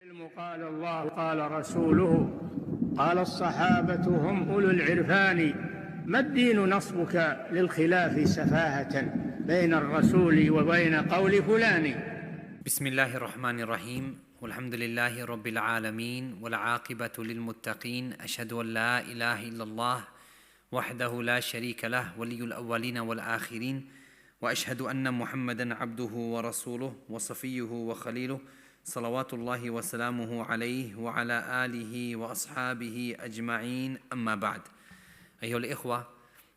قال الله قال رسوله قال الصحابة هم أولو العرفان ما الدين نصبك للخلاف سفاهة بين الرسول وبين قول فلان. بسم الله الرحمن الرحيم والحمد لله رب العالمين والعاقبة للمتقين أشهد أن لا إله إلا الله وحده لا شريك له ولي الأولين والآخرين وأشهد أن محمدا عبده ورسوله وصفيه وخليله صلوات الله وسلامه عليه وعلى آله وأصحابه أجمعين أما بعد. أيها الإخوة,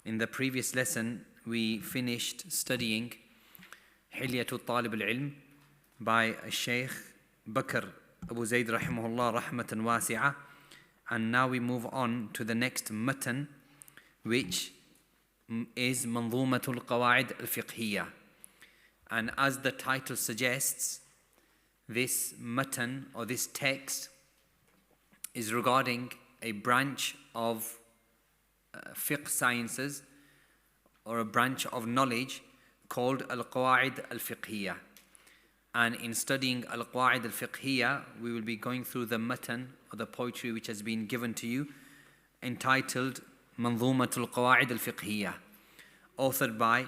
in the previous lesson we finished studying حلية طالب العلم by Sheikh Bakr Abu Zayd rahimahullah rahmatan wasi'ah, and now we move on to the next matan, which is Manzumatul Qawaid al-Fiqhiyyah. And as the title suggests, this matan or this text is regarding a branch of fiqh sciences or a branch of knowledge called Al-Qawaid al-Fiqhiyyah. And in studying Al-Qawaid al-Fiqhiyyah, we will be going through the matan or the poetry which has been given to you, entitled Manzumatul Qawaid al-Fiqhiyyah, authored by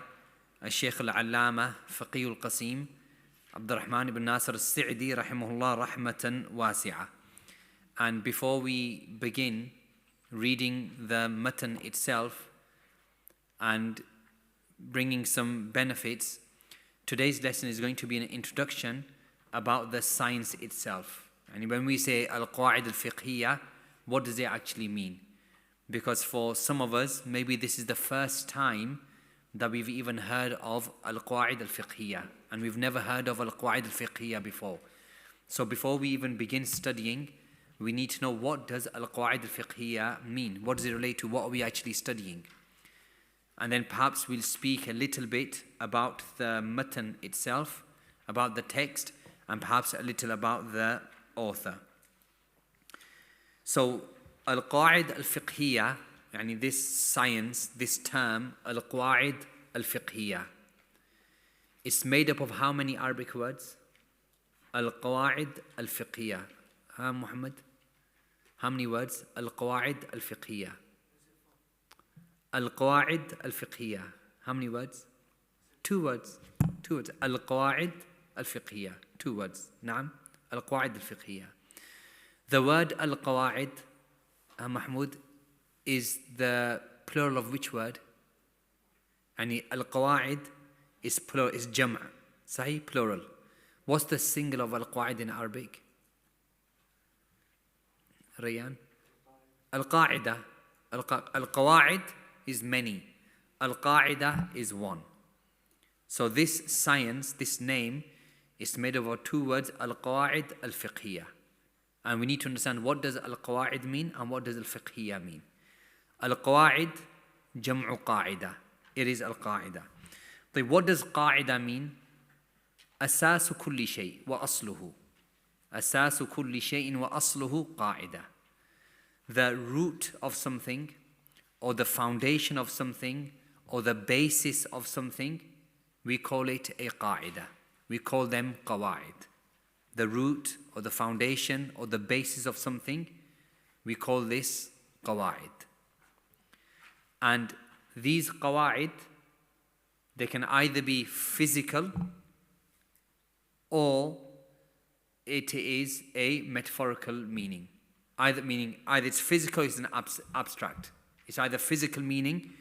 Shaykh al-Allama Faqih al-Qasim Abdurrahman ibn Nasir al-Sa'di rahimahullah rahmatan wasi'ah. And before we begin reading the matan itself and bringing some benefits, today's lesson is going to be an introduction about the science itself. And when we say Al-Qawaid al-Fiqhiyyah, what does it actually mean? Because for some of us, maybe this is the first time that we've even heard of Al-Qawaid al-Fiqhiyyah, and we've never heard of Al-Qawaid al-Fiqhiyyah before. So before we even begin studying, we need to know, what does Al-Qawaid al-Fiqhiyyah mean? What does it relate to? What are we actually studying? And then perhaps we'll speak a little bit about the matan itself, about the text, and perhaps a little about the author. So Al-Qawaid al-Fiqhiyyah, yani this science, this term, Al-Qawaid al-Fiqhiyyah, it's made up of how many Arabic words? Al-Qawaid al-Fiqhiyyah. Muhammad? How many words? Al-Qawaid al-Fiqhiyyah. Al-Qawaid al-Fiqhiyyah. How many words? Two words. Two words. Al-Qawaid al-Fiqhiyyah. Two words. Naam. Al-Qawaid al-Fiqhiyyah. The word Al-Qawaid, Mahmoud, is the plural of which word? And Al-Qawaid is plural, is jam'. Sahih, plural. What's the single of Al-Qawaid in Arabic? Rayyan? Al-Qa'idah. Al-Qawaid is many. Al-Qa'idah is one. So this science, this name, is made up of two words, Al-Qawaid al-Fiqhiyyah. And we need to understand, what does Al-Qawaid mean and what does Al-Fiqhiyyah mean. Al-Qawaid, jam'u qa'idah. It is Al-Qa'idah. But what does qa'idah mean? Asasu kulli shay' wa asluhu. Asasu kulli shay'in wa asluhu qa'idah. The root of something, or the foundation of something, or the basis of something, we call it a qa'idah. We call them qawaid. The root or the foundation or the basis of something, we call this qawaid. And these qawaid, they can either be physical or it is a metaphorical meaning. Either it's physical or it's an abstract. It's either physical meaning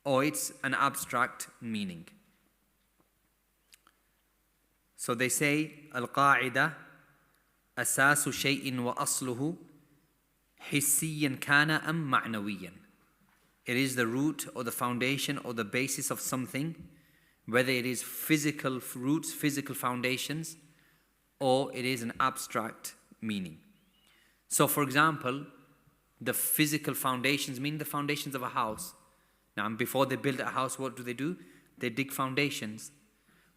or it's an abstract meaning. So they say, Al-Qa'idah asasu shay'in wa asluhu hissiyan kana am ma'nawiyan. It is the root or the foundation or the basis of something, whether it is physical roots, physical foundations, or it is an abstract meaning. So for example, the physical foundations mean the foundations of a house. Now, before they build a house, what do? They dig foundations.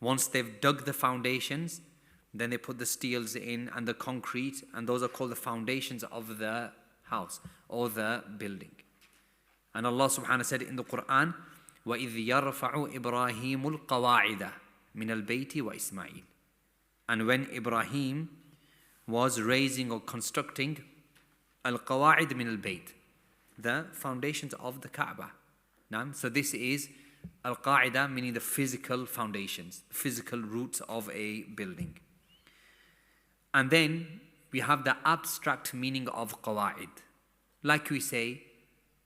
Once they've dug the foundations, then they put the steels in and the concrete, and those are called the foundations of the house or the building. And Allah subhanahu wa ta'ala said in the Quran, وَإِذْ يَرْفَعُ إِبْرَاهِيمُ الْقَوَاعِدَ مِنَ الْبَيْتِ وَإِسْمَاعِيلُ. And when Ibrahim was raising or constructing al-Qawaid min al-Bayt, the foundations of the Kaaba. So this is al-Qaida, meaning the physical foundations, physical roots of a building. And then we have the abstract meaning of Qawaid. Like we say,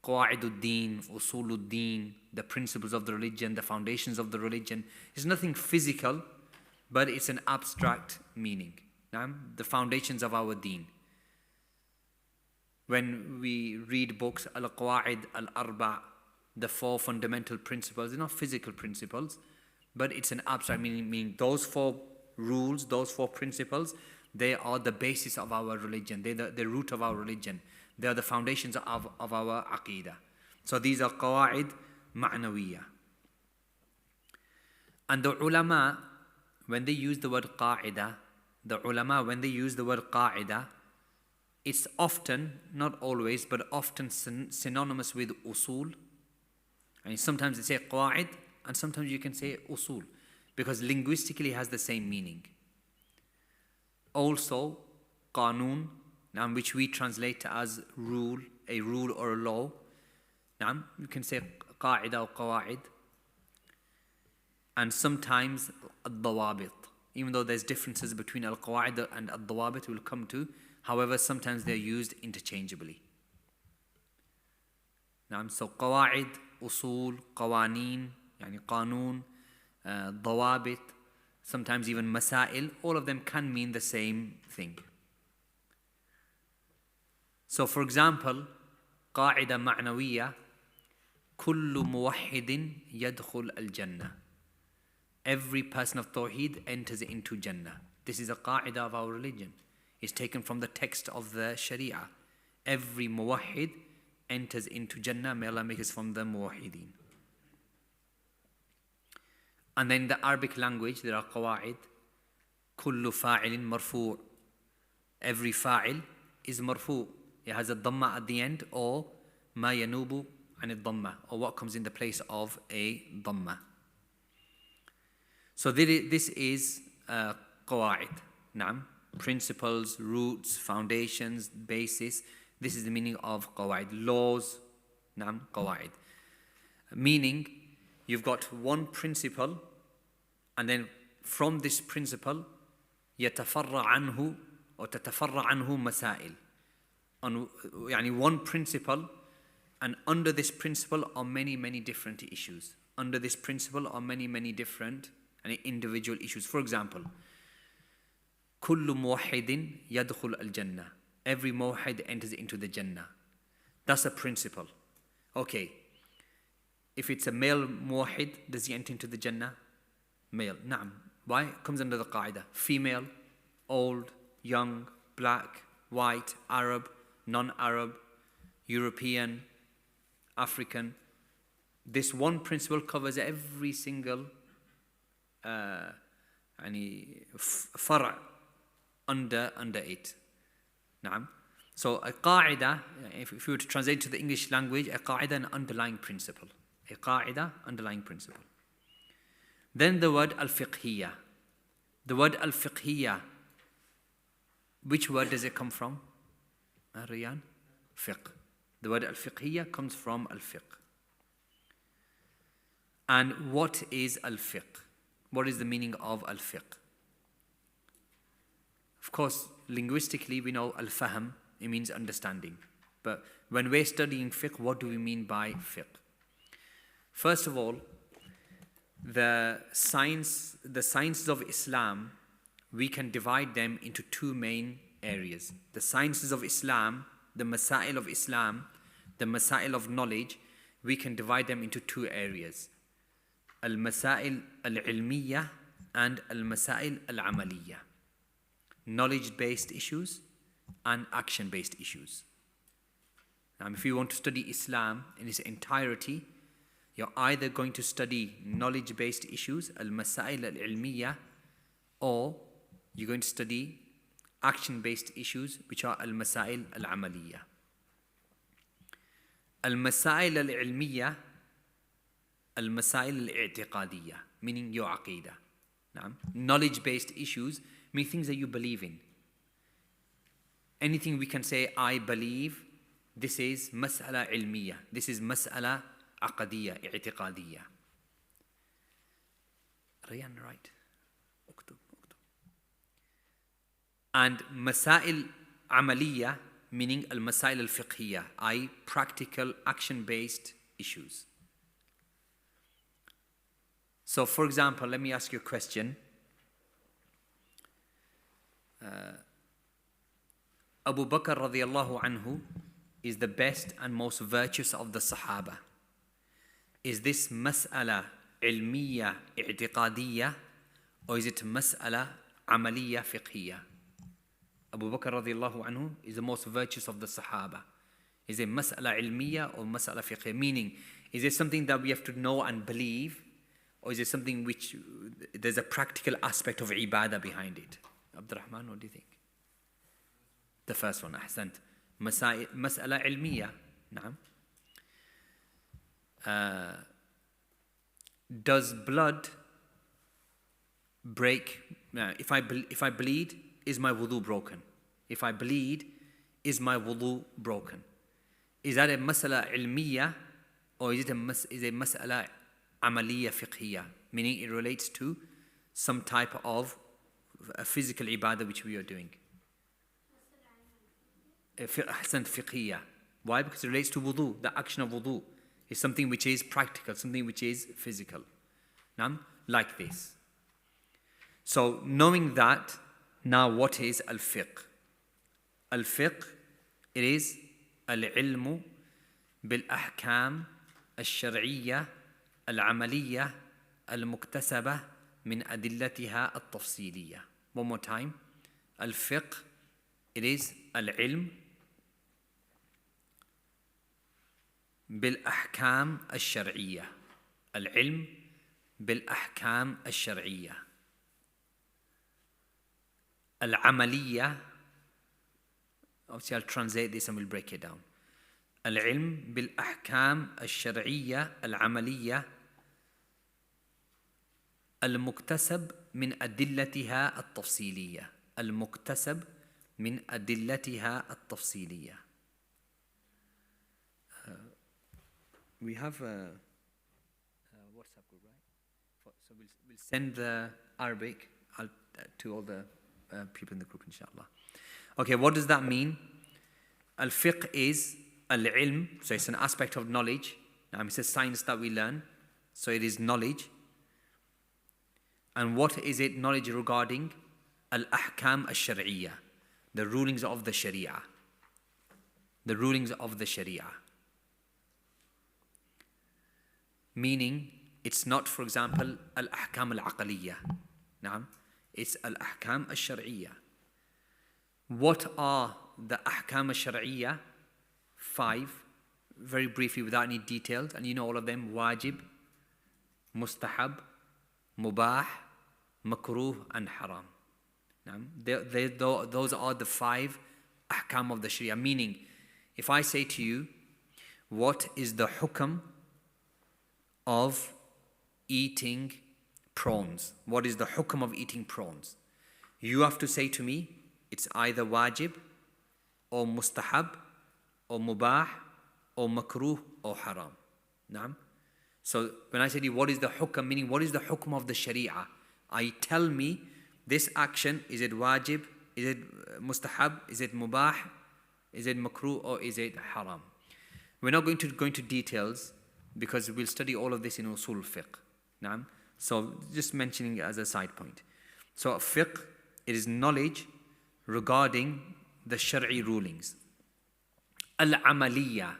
Qawaidud-Din, Usulud-Din, the principles of the religion, the foundations of the religion. It's nothing physical, but it's an abstract meaning. The foundations of our deen. When we read books, Al-Qawaid, Al-Arba', the 4 fundamental principles, they're not physical principles, but it's an abstract meaning those 4 rules, those 4 principles, they are the basis of our religion. They're the root of our religion. They are the foundations of our aqidah. So these are qawaid ma'nawiyya. And the ulama, when they use the word qaida, it's often, not always, but often synonymous with usul. And sometimes they say qawaid, and sometimes you can say usul, because linguistically it has the same meaning. Also, qanun, which we translate as rule, a rule or a law. You can say qaida or qawaid. And sometimes al-dawabit. Even though there's differences between al-qawaid and al-dawabit, we'll come to. However, sometimes they're used interchangeably. So qawaid, usul, qawaneen, yani qanun, dawabit, sometimes even masail, all of them can mean the same thing. So for example, qaida ma'nawiyya, kullu muwahhidin yadkhul al-jannah. Every person of Tawheed enters into Jannah. This is a qaida of our religion. It's taken from the text of the Sharia. Every muwahhid enters into Jannah. May Allah make us from the muwahhideen. And then in the Arabic language, there are qawaid. Kullu fa'ilin marfu'. Every fa'il is marfu'. It has a dhamma at the end, or ma yanubu an dhamma, or what comes in the place of a dhamma. So this is qawaid. Principles, roots, foundations, basis. This is the meaning of qawaid. Laws, qawaid. Meaning, you've got one principle, and then from this principle, يتفرع عنه or تتفرع عنه مسائل. On one principle, and under this principle are many, many different issues. Under this principle are many, many different and individual issues. For example, كل موحد يدخل الجنة. Every muwahhid enters into the Jannah. That's a principle. Okay. If it's a male muwahhid, does he enter into the Jannah? Male. Naam. Why? It comes under the qaida. Female, old, young, black, white, Arab, non-Arab, European, African. This one principle covers every single fara' under it. Naam. So a qaida, if you were to translate to the English language, a qaida, an underlying principle. A qaida, underlying principle. Then the word al-fiqhiyyah. The word al-fiqhiyyah, which word does it come from? Riyan? Fiqh. The word al-fiqhiyyah comes from al-fiqh. And what is al-fiqh? What is the meaning of al-fiqh? Of course, linguistically we know al-fahm, it means understanding. But when we're studying fiqh, what do we mean by fiqh? First of all, the sciences of Islam, we can divide them into 2 main areas. The sciences of Islam, the masail of Islam, the masail of knowledge, we can divide them into 2 areas. Al-masail al-ilmiyya and al-masail al-amaliyya. Knowledge-based issues and action-based issues. Now, if you want to study Islam in its entirety, you're either going to study knowledge-based issues, al-masail al-ilmiyya, or you're going to study action-based issues, which are al-masail al-amaliyya. Al-masail al-ilmiyya, al-masail al-i'tiqadiyya, meaning your aqidah. Knowledge-based issues mean things that you believe in. anything we can say, I believe, this is mas'ala ilmiya. This is mas'ala aqadiyya, i'tiqadiyya. Rayan, right? Uktub. And masail amaliyya, meaning al-masail al-fiqhiyyah, i.e. practical, action-based issues. So, for example, let me ask you a question. Abu Bakr radiyallahu anhu is the best and most virtuous of the Sahaba. Is this mas'ala ilmiya i'tiqadiyya, or is it mas'ala amaliya fiqhiyya? Abu Bakr radiyallahu anhu is the most virtuous of the Sahaba. Is it mas'ala ilmiya or mas'ala fiqhiyya? Meaning, is it something that we have to know and believe, or is it something which there's a practical aspect of ibadah behind it? Abdurrahman, what do you think? The first one, ahsant. Mas'ala ilmiya. Naam. Does blood break? If I bleed, is my wudu broken? If I bleed, is my wudu broken? Is that a mas'ala ilmiya, or is it a mas'ala amaliya fiqhiyya? Meaning it relates to some type of a physical ibadah which we are doing. Ahsan fiqhiyya. Why? Because it relates to wudu. The action of wudu is something which is practical, something which is physical. Like this. So knowing that, now what is al-fiqh? Al-fiqh, it is al-ilmu bil-ahkam al-shar'iyya al-amaliyya al-muktasabah min adillatiha al-tafsiliyya. One more time. Al-fiqh, it is al-ilm bil-ahkam al-shar'iyya. Al-ilm bil-ahkam al-shar'iyya. Al-amaliyya, obviously I'll translate this and we'll break it down. Al-ilm bil-ahkam al-shar'iyya al-amaliyya al-muktasab min adillatiha al-tafsiliyya. Al-muktasab min adillatiha al-tafsiliyya. We have a WhatsApp group, right? So we'll send the Arabic to all the people in the group, inshallah. Okay, what does that mean? Al-fiqh is al-ilm, so it's an aspect of knowledge. It's a science that we learn, so it is knowledge. And what is it knowledge regarding? Al-ahkam al-shar'iyya, the rulings of the sharia. The rulings of the sharia. Meaning, it's not, for example, al-ahkam al-aqaliyya. It's al-ahkam al-shar'iyya. What are the ahkam al-shar'iyya? 5, very briefly without any details, and you know all of them: wajib, mustahab, mubah, makruh, and haram. Those are the 5 ahkam of the sharia. Meaning, if I say to you, what is the hukam of eating prawns? What is the hukam of eating prawns? You have to say to me, it's either wajib, or mustahab, or mubah, or makruh, or haram. So when I say to you, what is the hukam, meaning what is the hukam of the sharia? I tell me, this action, is it wajib, is it mustahab, is it mubah, is it makruh, or is it haram? We're not going to go into details, because we'll study all of this in usul fiqh. So just mentioning it as a side point. So fiqh, it is knowledge regarding the shari'i rulings. Al-amaliyya,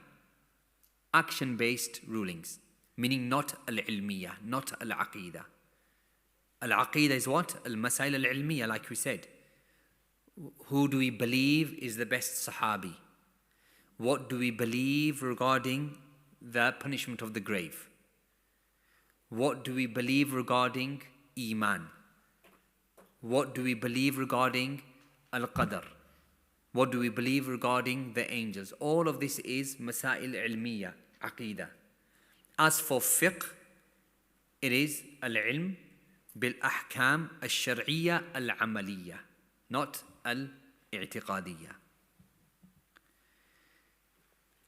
action-based rulings, meaning not al-ilmiyya, not al-aqidah. Al-aqidah is what? Al-masail al-ilmiyya, like we said. Who do we believe is the best sahabi? What do we believe regarding the punishment of the grave? What do we believe regarding Iman? What do we believe regarding Al-Qadr? What do we believe regarding the angels? All of this is Masail Ilmiya, Aqidah. As for fiqh, it is Al-Ilm bil-Ahkam al-Shar'iyya al-Amaliyya, not al-I'tiqadiyya.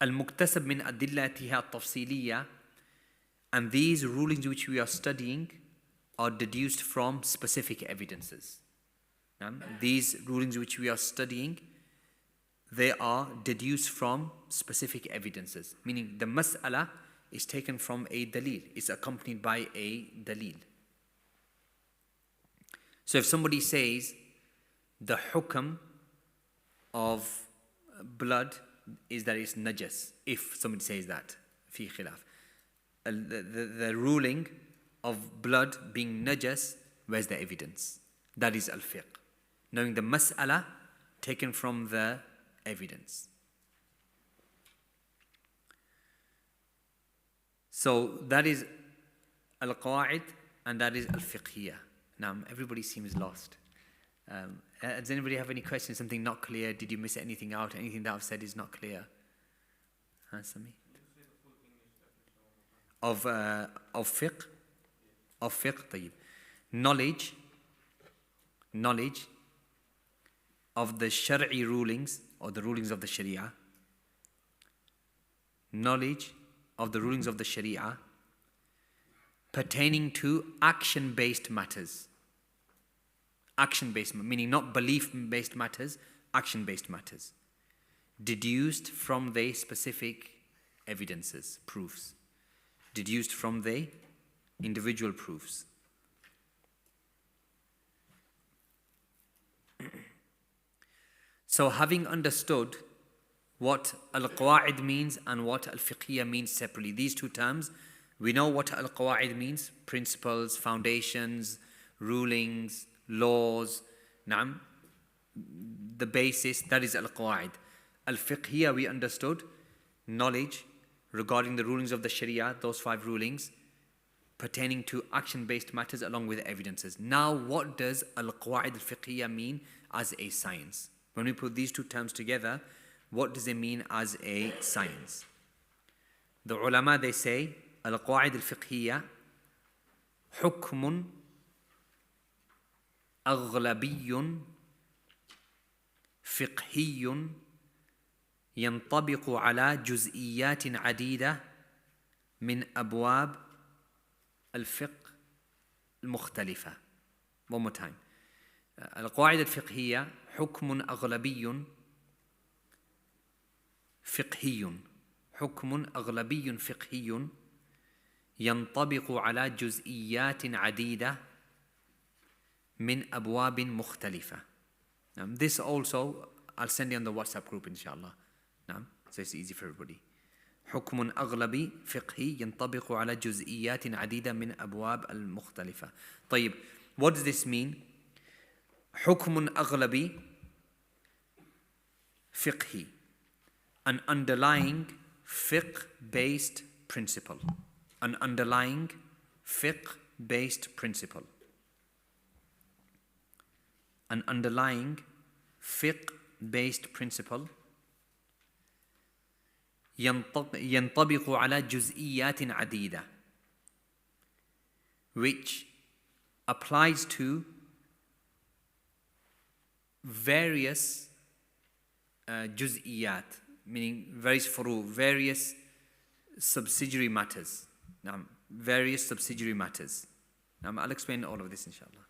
المكتسب من أدلتها التفصيلية, and these rulings which we are studying are deduced from specific evidences. These rulings which we are studying, they are deduced from specific evidences, meaning the mas'ala is taken from a dalil, is accompanied by a dalil. So if somebody says the hukm of blood is that it's najas, if somebody says that, fi khilaf, the ruling of blood being najas, where's the evidence? That is al-fiqh. Knowing the mas'ala taken from the evidence. So that is al-qawaid and that is al-fiqhiyyah. Now everybody seems lost. Does anybody have any questions? Something not clear? Did you miss anything out? Anything that I've said is not clear? Answer me. Of fiqh? Of fiqh, tayyib. Knowledge of the Shari'i rulings or the rulings of the Sharia. Knowledge of the rulings of the Sharia pertaining to action-based matters. Action-based, meaning not belief-based matters, action-based matters. Deduced from the specific evidences, proofs. Deduced from the individual proofs. So having understood what al-qawaid means and what al-fiqhiyyah means separately, these two terms, we know what al-qawaid means: principles, foundations, rulings, laws, the basis, that is al-qawaid. Al-fiqhiyyah, we understood knowledge regarding the rulings of the Sharia, those 5 rulings, pertaining to action-based matters along with evidences. Now, what does al-qawaid al-fiqhiyyah mean as a science? When we put these two terms together, what does it mean as a science? The ulama, they say, al-qawaid al-fiqhiyyah hukmun aghlabiyyun fiqhiyyun ينطبق على جزئيات عديدة من أبواب الفقه المختلفة. One more time. القواعد الفقهية حكم أغلبي فقهي. حكم أغلبي فقهي ينطبق على جزئيات عديدة من أبواب مختلفة. This also I'll send you on the WhatsApp group inshallah. So it's easy for everybody. حكم أغلبي فقهي ينطبق على جزئيات عديدة من أبواب المختلفة. طيب, what does this mean? حكم أغلبي فقهي, an underlying fiqh-based principle. An underlying fiqh-based principle. An underlying fiqh-based principle ينطبق على جزئيات عديدة, which applies to various juz'iyat, meaning various furu, various subsidiary matters. Various subsidiary matters. I'll explain all of this inshallah.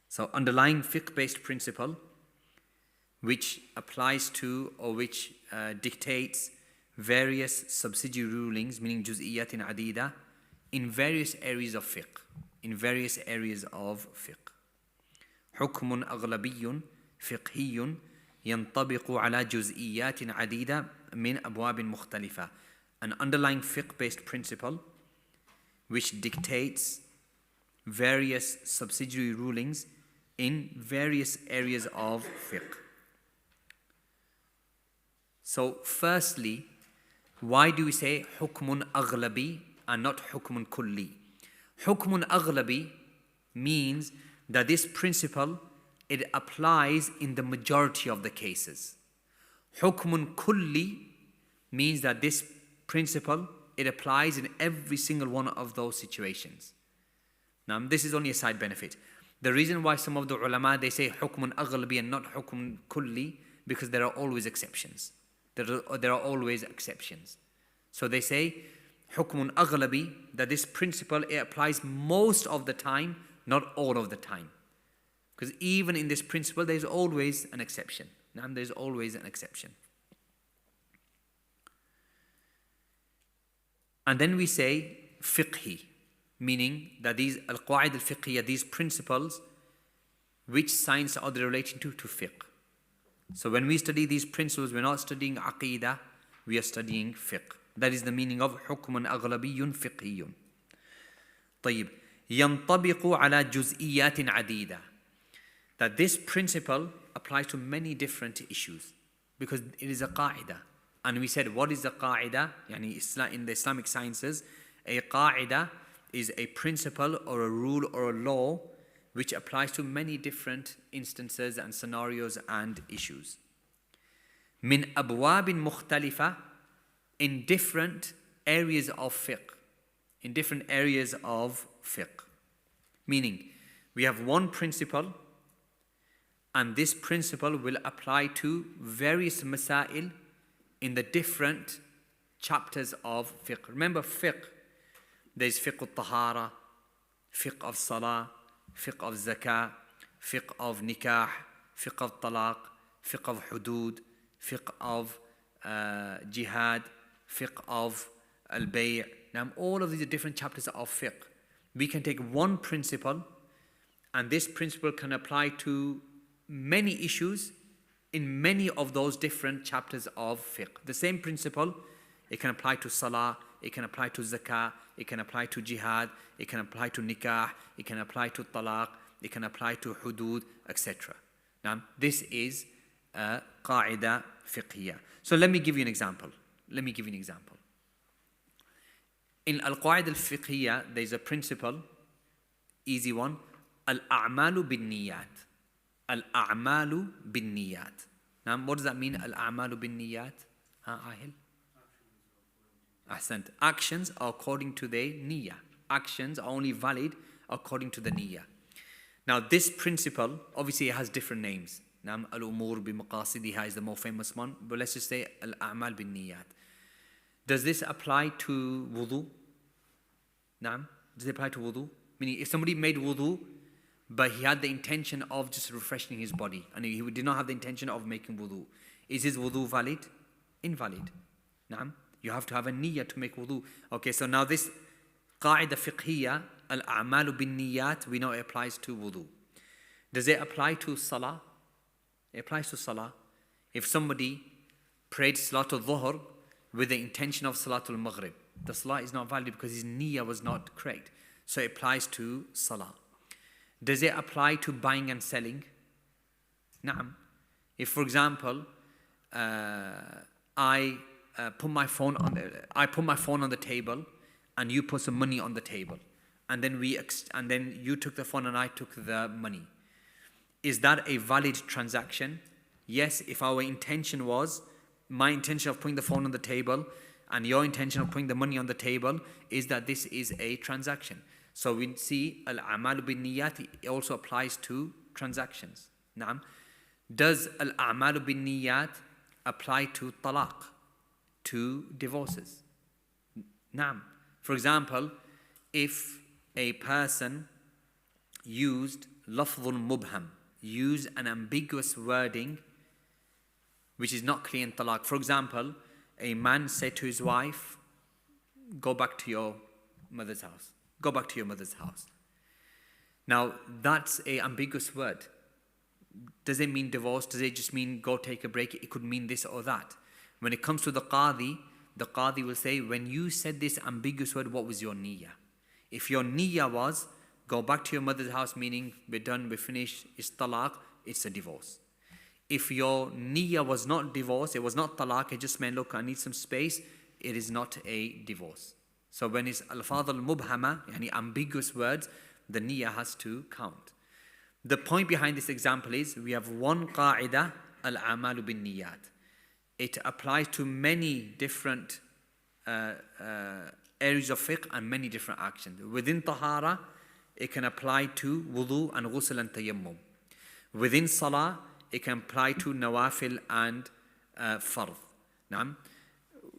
So underlying fiqh-based principle which applies to or which dictates various subsidiary rulings, meaning juz'iyatin adida, in various areas of fiqh. In various areas of fiqh. حكم أغلبي فقهي ينطبق على جزئيات عديدة من أبواب مختلفة. An underlying fiqh-based principle which dictates various subsidiary rulings in various areas of fiqh. So firstly, why do we say hukmun aghlabi and not hukmun kulli? Hukmun aghlabi means that this principle, it applies in the majority of the cases. Hukmun kulli means that this principle, it applies in every single one of those situations. Now, this is only a side benefit. The reason why some of the ulama, they say hukmun aghlabi and not hukmun kulli, because there are always exceptions. There are always exceptions. So they say, حكم أغلبي, that this principle, it applies most of the time, not all of the time. Because even in this principle, there's always an exception. And there's always an exception. And then we say fiqhi, meaning that these al-Qawaid al-Fiqhiyyah, these principles, which science are they relating to fiqh. So when we study these principles, we're not studying aqidah, we are studying fiqh. That is the meaning of حكم أغلبي فقهي. طيب. ينطبق على جزئيات عديدة. That this principle applies to many different issues because it is a qa'idah. And we said, what is a qa'idah? Yani in the Islamic sciences, a qa'idah is a principle or a rule or a law which applies to many different instances and scenarios and issues. من أبواب مختلفة, in different areas of fiqh. In different areas of fiqh. Meaning, we have one principle, and this principle will apply to various masail in the different chapters of fiqh. Remember fiqh, there's fiqh al-tahara, fiqh of salah, fiqh of zakah, fiqh of nikah, fiqh of talaq, fiqh of hudud, fiqh of jihad, fiqh of al-bay'. Now all of these are different chapters of fiqh. We can take one principle, and this principle can apply to many issues in many of those different chapters of fiqh. The same principle, it can apply to salah, it can apply to zakah, it can apply to jihad, it can apply to nikah, it can apply to talaq, it can apply to hudud, etc. Now, this is a qa'idah fiqhiyah. So let me give you an example. In al-Qawaid al-Fiqhiyyah, there is a principle, easy one, al-a'malu bin-niyat. Al-a'malu bin-niyat. Now, what does that mean, al-a'malu bin-niyat? Ahil? Ahsant. Actions are according to their niyyah. Actions are only valid according to the niyyah. Now, this principle, obviously it has different names. Now, al-umur bi-maqasidiha is the more famous one, but let's just say al-a'mal bin-niyat. Does this apply to wudu? Naam? Does it apply to wudu? Meaning, if somebody made wudu, but he had the intention of just refreshing his body, and he did not have the intention of making wudu, is his wudu valid? Invalid. Naam? You have to have a niyyah to make wudu. Okay, so now this qa'idah fiqhiyya, al-a'malu bin niyat, we know it applies to wudu. Does it apply to salah? It applies to salah. If somebody prayed salatul dhuhr with the intention of salatul maghrib, the salah is not valid because his niyyah was not correct. So it applies to salah. Does it apply to buying and selling? Naam. If, for example, I put my phone on the table, and you put some money on the table, and then you took the phone and I took the money. Is that a valid transaction? Yes, if our intention was, my intention of putting the phone on the table and your intention of putting the money on the table is that this is a transaction. So we see al-a'malu bin niyat, it also applies to transactions. Naam. Does al-a'malu bin niyat apply to talaq, to divorces? Naam. For example, if a person used lafdhun mubham, used an ambiguous wording which is not clear in talaq. For example, a man said to his wife, go back to your mother's house. Go back to your mother's house. Now, that's an ambiguous word. Does it mean divorce? Does it just mean go take a break? It could mean this or that. When it comes to the qadi will say, when you said this ambiguous word, what was your niyyah? If your niyyah was, go back to your mother's house, meaning we're done, we're finished, it's talaq, it's a divorce. If your niyyah was not divorce, it was not talaq, it just meant, look, I need some space, it is not a divorce. So when it's al-fadh al-mubhama, yani ambiguous words, the niyyah has to count. The point behind this example is, we have one qa'idah, al-a'malu bin niyat. It applies to many different areas of fiqh and many different actions. Within tahara, it can apply to wudu and ghusl and tayammum. Within salah, it can apply to nawafil and fard. Naam.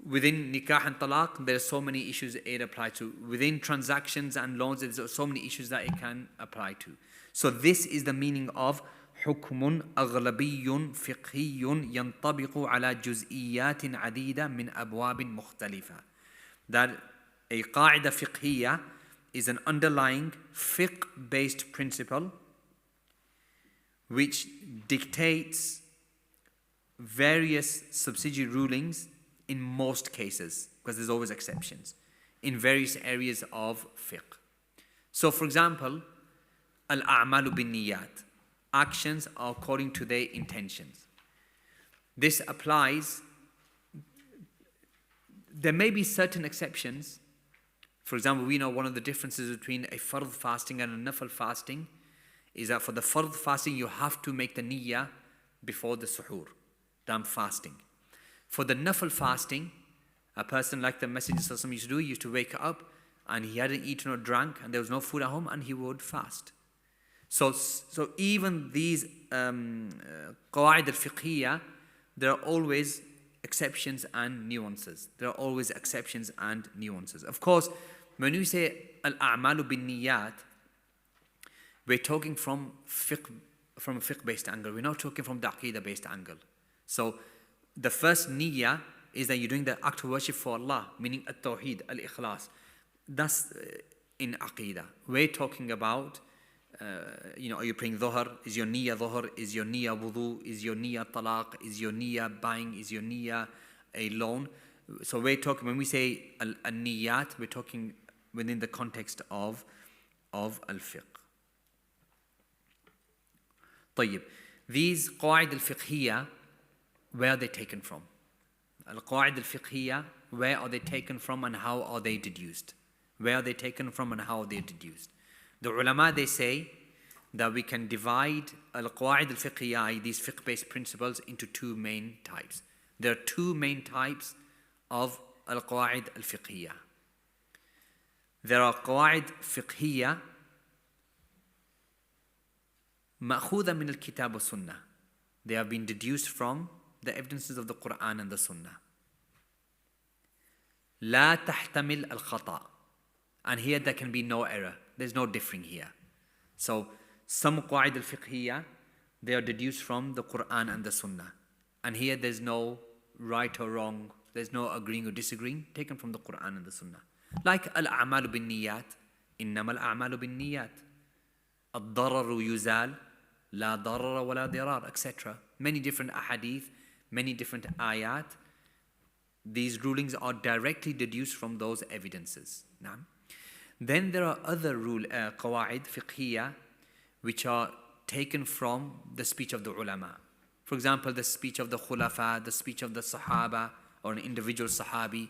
Within nikah and talaq, there are so many issues it applies to. Within transactions and loans, there's so many issues that it can apply to. So this is the meaning of حكم أغلبي فقهي ينطبق على جزئيات عديدة من أبواب مختلفة. That a قاعدة فقهية is an underlying fiqh-based principle which dictates various subsidiary rulings in most cases, because there's always exceptions, in various areas of fiqh. So for example, al-a'malu bin-niyat, actions are according to their intentions. This applies, there may be certain exceptions. For example, we know one of the differences between a fard fasting and a nafil fasting is that for the fard fasting, you have to make the niyyah before the suhoor, that I'm fasting. For the nafil fasting, a person like the Messenger used to do, he used to wake up and he hadn't eaten or drank and there was no food at home and he would fast. So even these qawaid al-fiqhiyyah, there are always exceptions and nuances. There are always exceptions and nuances. Of course, when we say al-a'malu bin-niyat, we're talking from a fiqh-based angle. We're not talking from the aqidah-based angle. So the first niyyah is that you're doing the act of worship for Allah, meaning at-tawheed, al-ikhlas. That's in aqidah. We're talking about, are you praying dhuhr? Is your niyyah dhuhr? Is your niyyah wudu? Is your niyyah talaq? Is your niyyah buying? Is your niyyah a loan? So we're talking, when we say al-niyyat, we're talking within the context of al-fiqh. طيب. These qawaid al-fiqhiyyah, where are they taken from? Al-qawaid al-fiqhiyyah, where are they taken from and how are they deduced? Where are they taken from and how are they deduced? The ulama, they say that we can divide al-qawaid al-fiqhiyyah, these fiqh-based principles, into two main types. There are two main types of al-qawaid al-fiqhiyyah. There are qawaid fiqhiyyah ma'khudha min al-kitab wa sunnah. They have been deduced from the evidences of the Quran and the Sunnah. لا تحتمل الخطأ. And here there can be no error. There's no differing here. So some qawaid al-fiqhiyyah, they are deduced from the Quran and the Sunnah. And here there's no right or wrong. There's no agreeing or disagreeing, taken from the Quran and the Sunnah. Like al-a'malu bin-niyat. إنما الأعمال بالنيات. الضرر يزال لا ضرر ولا ضرار, etc. Many different ahadith, many different ayat. These rulings are directly deduced from those evidences. Now, then there are other qawaid fiqhiyyah which are taken from the speech of the ulama. For example, the speech of the khulafa, the speech of the sahaba or an individual sahabi,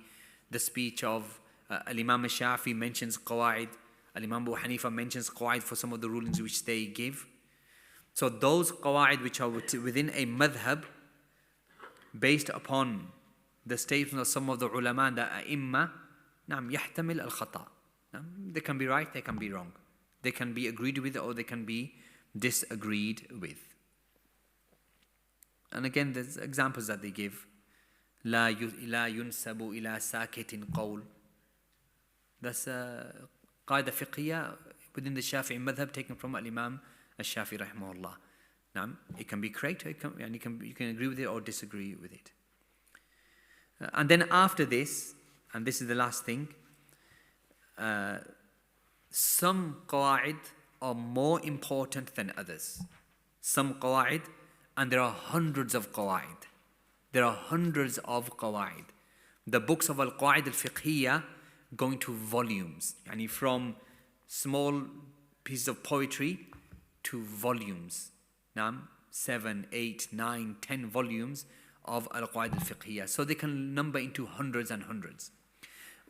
the speech of Al-Imam al-Shafi mentions qawaid, Al-Imam Abu Hanifa mentions qawaid for some of the rulings which they give. So those qawaid which are within a madhab, based upon the statement of some of the ulama and the a'imma, نعم يحتمل الخطأ. They can be right, they can be wrong. They can be agreed with or they can be disagreed with. And again, there's examples that they give. لا ينسب إلى ساكت قول. That's a qaida fiqhiyya within the Shafi'i madhab, taken from Al-Imam al-Shafi'i rahimahullah. Now, it can be correct, you can agree with it or disagree with it. And then after this, and this is the last thing, some qawaid are more important than others. Some qawaid, and there are hundreds of qawaid. There are hundreds of qawaid. The books of al-qawaid al-fiqhiyyah go into volumes, and from small pieces of poetry to volumes. Now, 7, 8, 9, 10 volumes of al-qawaid al-fiqhiyyah. So they can number into hundreds and hundreds.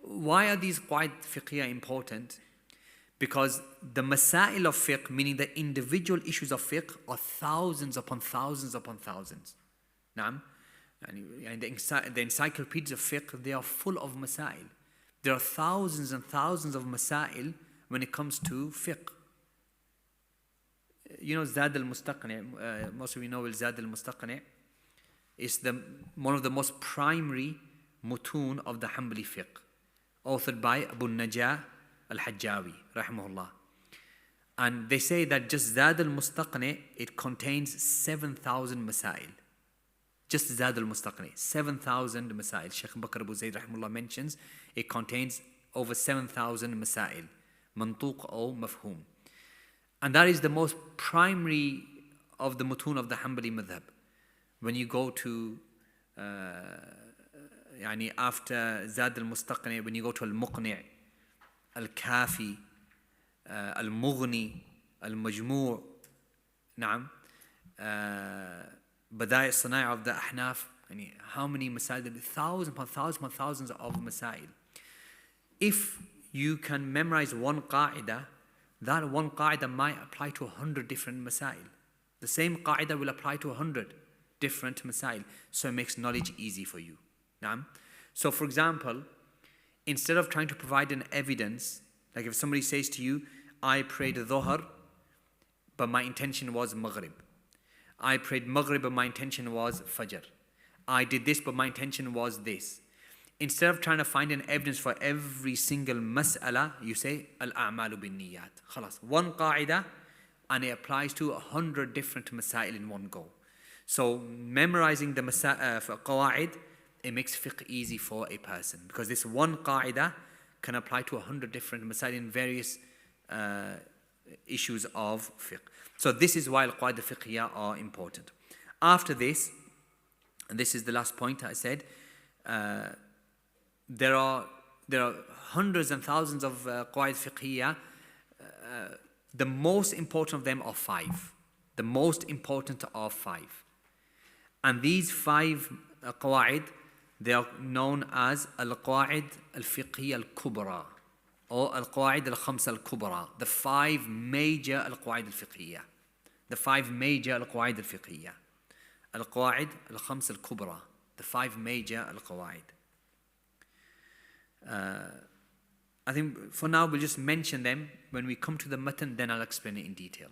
Why are these qawaid fiqhiyyah important? Because the masail of fiqh, meaning the individual issues of fiqh, are thousands upon thousands upon thousands. Naam. And the encyclopedias of fiqh, they are full of masail. There are thousands and thousands of masail when it comes to fiqh. You know Zad al-Mustaqni', most of you know Zad al-Mustaqni'. It's one of the most primary mutun of the Hanbali fiqh, authored by Abu Najah al-Hajjawi, rahimahullah. And they say that just Zad al-Mustaqni, it contains 7,000 masail. Just Zad al-Mustaqni, 7,000 masail. Shaykh Bakr Abu Zayd rahimahullah mentions it contains over 7,000 masail, mantuq or mafhum. And that is the most primary of the mutun of the Hanbali madhab. When you go to, after Zad al-Mustaqni, when you go to al-Muqni', al-Kafi, al-Mughni, al-Majmu', na'am, Badai' Sanai' of the Ahnaf, how many masail? Thousands upon thousands of masail. If you can memorize one qa'idah, that one qa'idah might apply to 100 different masail. The same qa'idah will apply to 100 different masail. So it makes knowledge easy for you. Naam. So for example, instead of trying to provide an evidence, like if somebody says to you, I prayed Dhuhr, but my intention was Maghrib. I prayed Maghrib, but my intention was Fajr. I did this, but my intention was this. Instead of trying to find an evidence for every single mas'ala, you say, Al-a'malu bin niyat. Khalas. One qa'idah, and it applies to 100 different masail in one go. So memorizing the qawaid, it makes fiqh easy for a person. Because this one qa'idah can apply to 100 different masail in various issues of fiqh. So this is why al-qawaid al-fiqhiyyah are important. After this, and this is the last point I said, there are hundreds and thousands of qawaid fiqhiyyah. The most important of them are 5. The most important are 5. And these 5 qawaid, they are known as al-qawaid al-fiqhiyyah al-kubra, or al-qawaid al-khams al-kubra, the 5 major al-qawaid al-fiqhiyyah. The 5 major al-qawaid al-fiqhiyyah. Al-qawaid al-khams al-kubra, the 5 major al-qawaid. I think for now we'll just mention them. When we come to the matan, then I'll explain it in detail.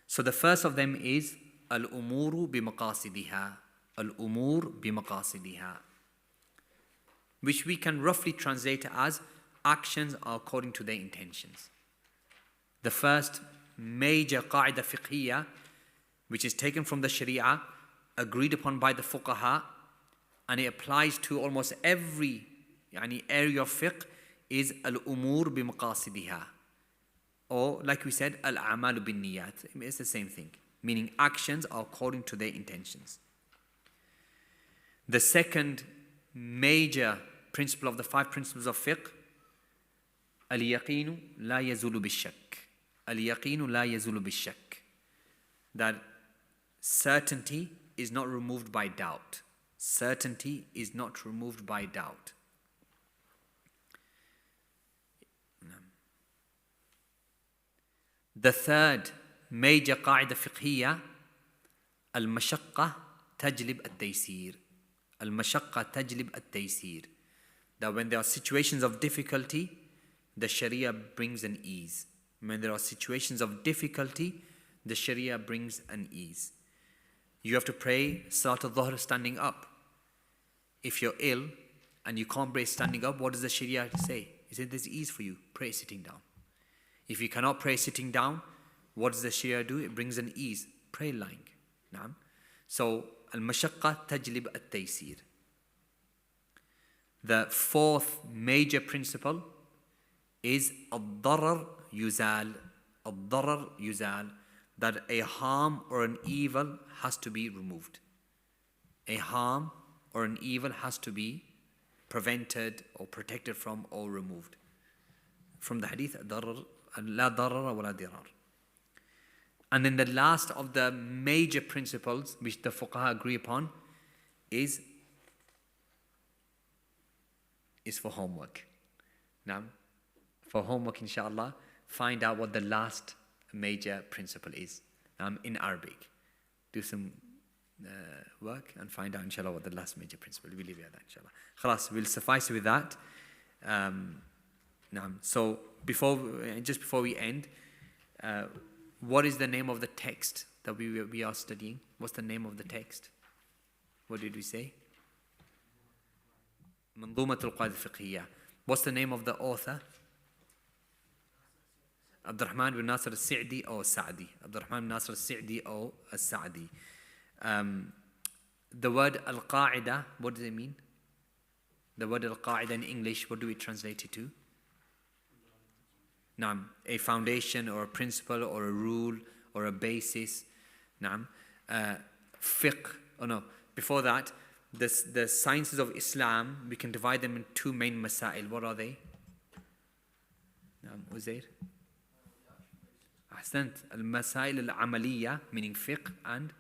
So the first of them is al-umuru bi-maqasidiha. Al-umur bi-maqasidiha, which we can roughly translate as actions are according to their intentions. The first major qa'idah fiqhiyya, which is taken from the Sharia, agreed upon by the fuqaha, and it applies to almost every area of fiqh, is al-umur bi-maqasidiha. Or like we said, al-a'malu bin niyat. It's the same thing, meaning actions are according to their intentions. The second major principle of the 5 principles of fiqh, al-yaqinu la yazulu bi-shakk. Al-yaqinu la yazulu bi-shakk. That certainty is not removed by doubt. Certainty is not removed by doubt. The third major qa'idah fiqhiyya, al-mashaqqa tajlib at-taysir. Al-mashaqqa tajlib at-taysir. That when there are situations of difficulty, the Sharia brings an ease. When there are situations of difficulty, the Sharia brings an ease. You have to pray Salat al-Dhuhr standing up. If you're ill and you can't pray standing up, what does the Sharia say? He said there's ease for you, pray sitting down. If you cannot pray sitting down, what does the Sharia do? It brings an ease, pray lying. Naam. So, al-mashaqqa tajlib at-taysir. The fourth major principle is ad-darar yuzal. Ad-darar yuzal. That a harm or an evil has to be removed. A harm or an evil has to be prevented or protected from or removed. From the hadith, la darar wa la dirar. And then the last of the major principles which the fuqaha agree upon is for homework. Now, for homework, inshallah, find out what the last major principle is in Arabic. Do some work and find out, inshallah, what the last major principle. We'll leave it at that, inshallah. Khalas, we'll suffice with that. So just before we end, what is the name of the text that we are studying? What's the name of the text? What did we say? منظومة القواعد الفقهية. What's the name of the author? Abdurrahman bin Nasir al-Sa'di or Sa'di? Abdurrahman bin Nasir al-Sa'di or al-Sa'di. The word al-Qa'ida, what does it mean? The word al-Qa'ida in English, what do we translate it to? Naam, a foundation or a principle or a rule or a basis. Naam. Fiqh, oh no, before that, the sciences of Islam, we can divide them in two main masail. What are they? Naam, Uzair? Ahsant. Al-masail al-amaliyya, meaning fiqh, and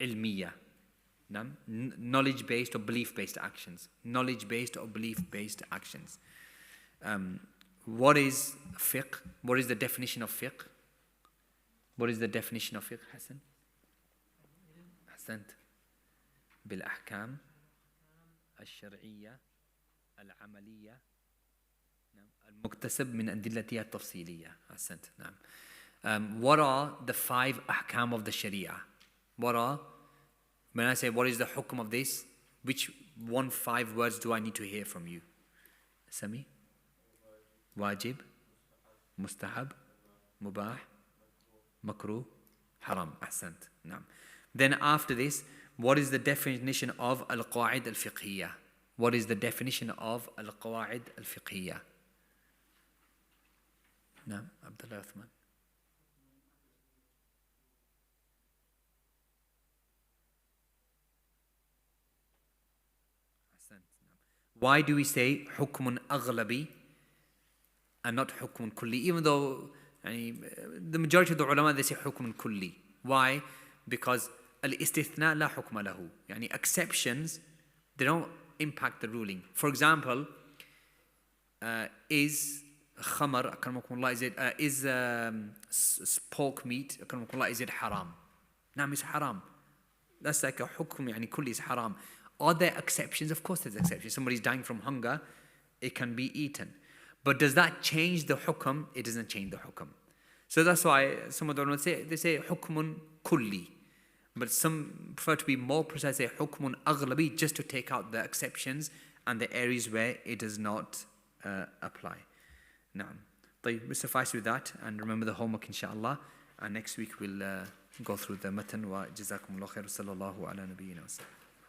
ilmiyya. Knowledge-based or belief-based actions. Knowledge-based or belief-based actions. What is fiqh? What is the definition of fiqh? What is the definition of fiqh, Hassan? Ahsant. بالأحكام الشرعية العملية المكتسب من أدلتها التفصيلية. أحسنت. نعم. What are the 5 ahkam of the Sharia? What are, when I say what is the hukum of this, which 5 words do I need to hear from you? Sami? Wajib, mustahab, mubah, makruh, haram. Ahsant. Naam. Then after this, what is the definition of al-Qawaid al-Fiqhiyyah? What is the definition of al-Qawaid al-Fiqhiyyah? Naam, Abdullah Uthman. Why do we say hukmun aghlabi and not hukmun kulli? Even though the majority of the ulama, they say hukmun kulli. Why? Because al-istithna la hukma lahu. Exceptions, they don't impact the ruling. For example, is khamar, is pork meat, is it haram? Naam, it's haram. That's like a hukm, kulli is haram. Are there exceptions? Of course there's exceptions. Somebody's dying from hunger, it can be eaten. But does that change the hukm? It doesn't change the hukm. So that's why some of the ulama say hukmun kulli. But some prefer to be more precise, say hukmun aghlabi, just to take out the exceptions and the areas where it does not apply. Now, we'll suffice with that, and remember the homework inshallah. And next week we'll go through the matan. Wa jazakumullah khair. Sallallahu ala nabiyyina wa sallam.